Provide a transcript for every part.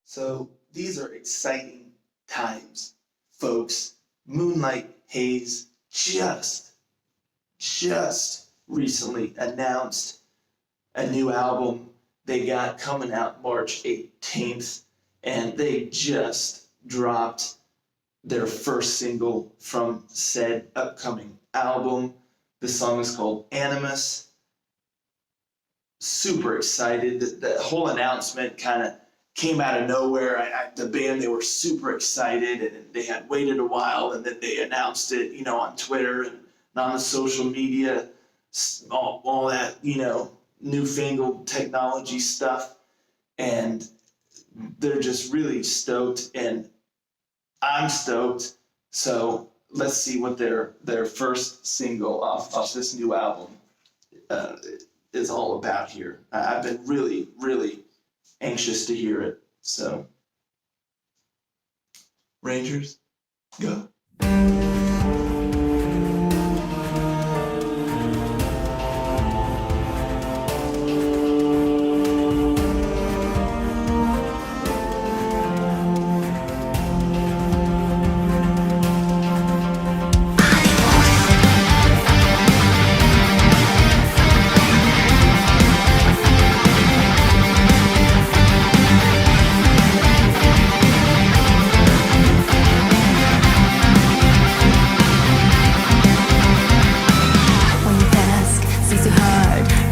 So these are exciting times, folks. Moonlight Haze just recently announced a new album they got coming out March 18th, and they just dropped their first single from said upcoming album. The song is called Animus. Super excited. The whole announcement kind of came out of nowhere. The band, they were super excited, and they had waited a while, and then they announced it, on Twitter and on the social media, all that, newfangled technology stuff. And they're just really stoked, and I'm stoked. So let's see what their first single off this new album uh, is all about here. I've been really, really anxious to hear it. So, Rangers, go.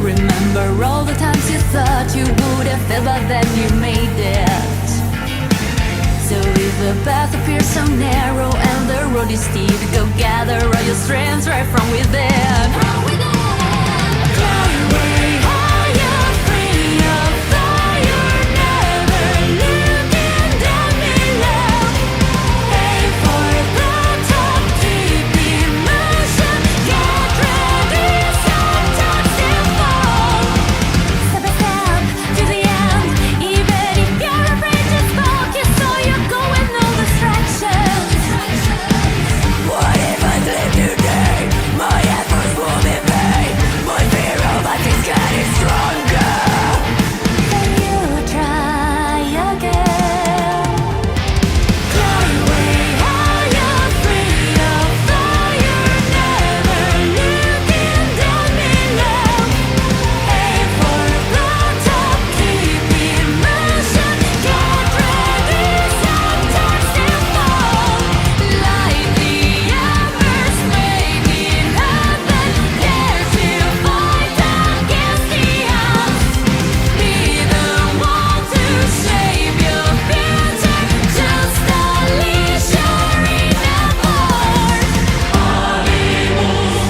Remember all the times you thought you would have failed, but then you made it. So if the path appears so narrow and the road is steep, go gather all your strength right from within. Fly away, are you free of fire? Never looking down below. Aim for the top, deep emotion. Get ready, sometimes they'll fall. Step by step to the end. Even if you're afraid to focus, so you go with no distractions. What if I live today? My efforts will be paid. My fear of life is getting stronger. Then you try again. Fly away, are you free of fire? Never looking down below. Aim for the top, keep emotion. Get ready, sometimes they'll fall. Like the embers made in heaven, dare to fight against the odds. Be the one to shape your future. Just unleash your inner force. Animus,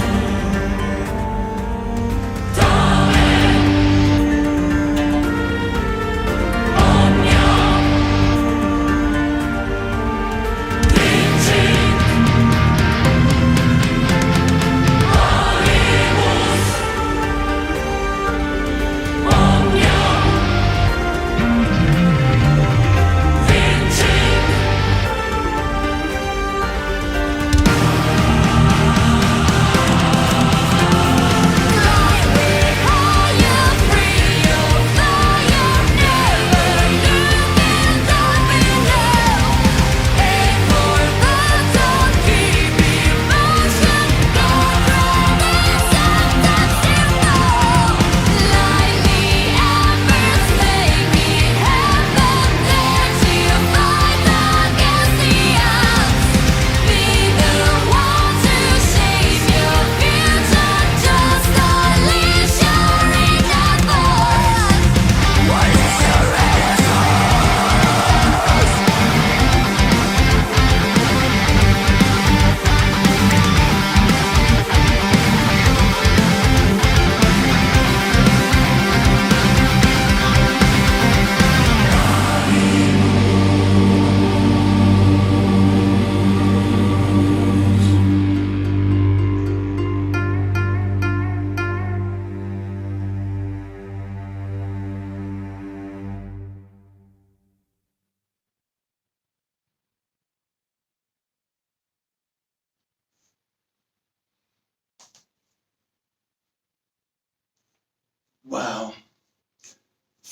Wow.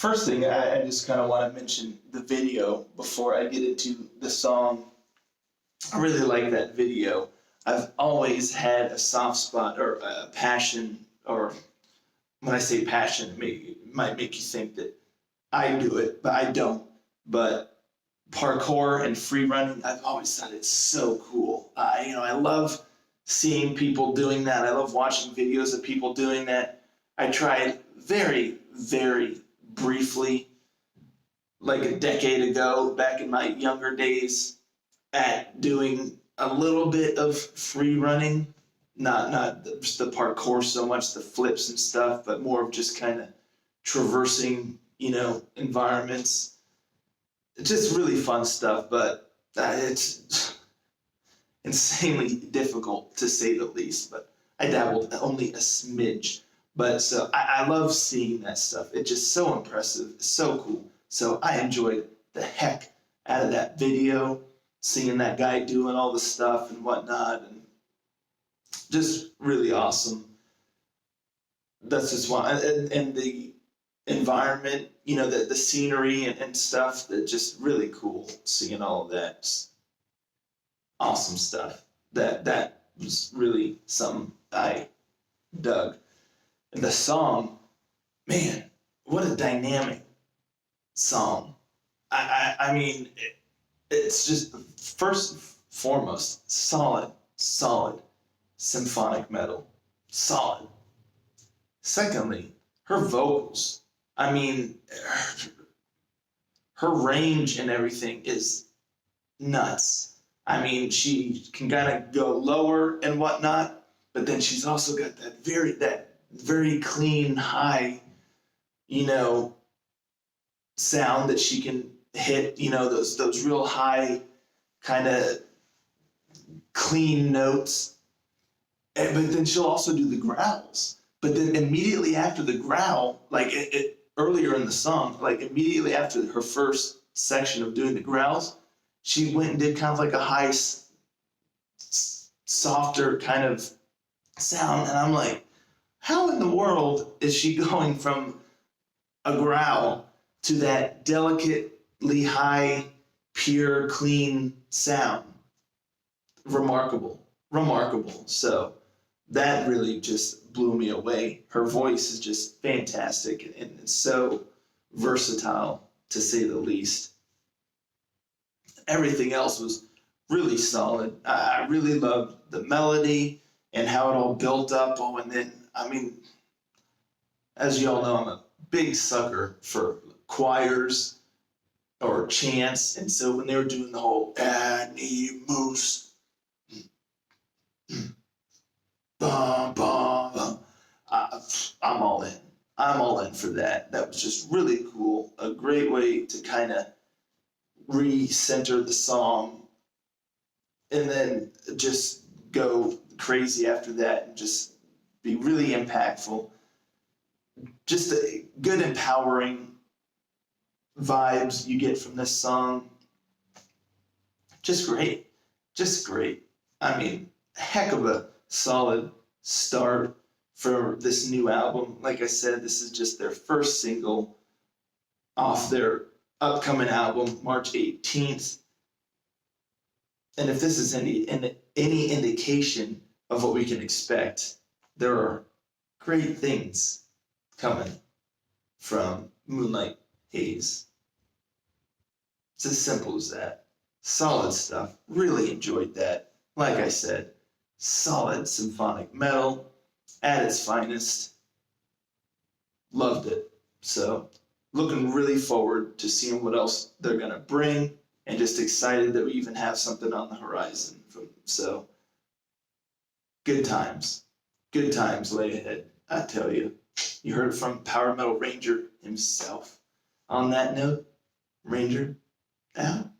first thing, I just kind of want to mention the video before I get into the song. I really like that video. I've always had a soft spot or a passion, or when I say passion, it might make you think that I do it, but I don't. But parkour and free running, I've always thought it's so cool. I love seeing people doing that. I love watching videos of people doing that. I tried very, very briefly, like a decade ago, back in my younger days, at doing a little bit of free running, not just the parkour so much, the flips and stuff, but more of just kind of traversing, environments. It's just really fun stuff, but it's insanely difficult to say the least. But I dabbled only a smidge. But so I love seeing that stuff. It's just so impressive, so cool. So I enjoyed the heck out of that video, seeing that guy doing all the stuff and whatnot, and just really awesome. That's just one, and the environment, the scenery and stuff, that just really cool. Seeing all of that, just awesome stuff. That was really something I dug. And the song, man, what a dynamic song. I mean, it's just, first and foremost, solid symphonic metal. Solid. Secondly, her vocals. I mean, her range and everything is nuts. I mean, she can kind of go lower and whatnot, but then she's also got that very clean, high, sound that she can hit, those real high kind of clean notes. But then she'll also do the growls. But then immediately after the growl, like earlier in the song, like immediately after her first section of doing the growls, she went and did kind of like a high, softer kind of sound. And I'm like, how in the world is she going from a growl to that delicately high, pure, clean sound? Remarkable. So that really just blew me away. Her voice is just fantastic and so versatile, to say the least. Everything else was really solid. I really loved the melody and how it all built up. Oh, and then, I mean, as you all know, I'm a big sucker for choirs or chants. And so when they were doing the whole Animus, bum, bum, I'm all in. I'm all in for that. That was just really cool. A great way to kind of re-center the song and then just go crazy after that and just be really impactful. Just a good, empowering vibes you get from this song. Just great. I mean, heck of a solid start for this new album. Like I said, this is just their first single off their upcoming album, March 18th. And if this is any indication of what we can expect, there are great things coming from Moonlight Haze. It's as simple as that. Solid stuff. Really enjoyed that. Like I said, solid symphonic metal at its finest. Loved it. So, looking really forward to seeing what else they're going to bring, and just excited that we even have something on the horizon. So, good times. Good times lay ahead, I tell you. You heard it from Power Metal Ranger himself. On that note, Ranger, out.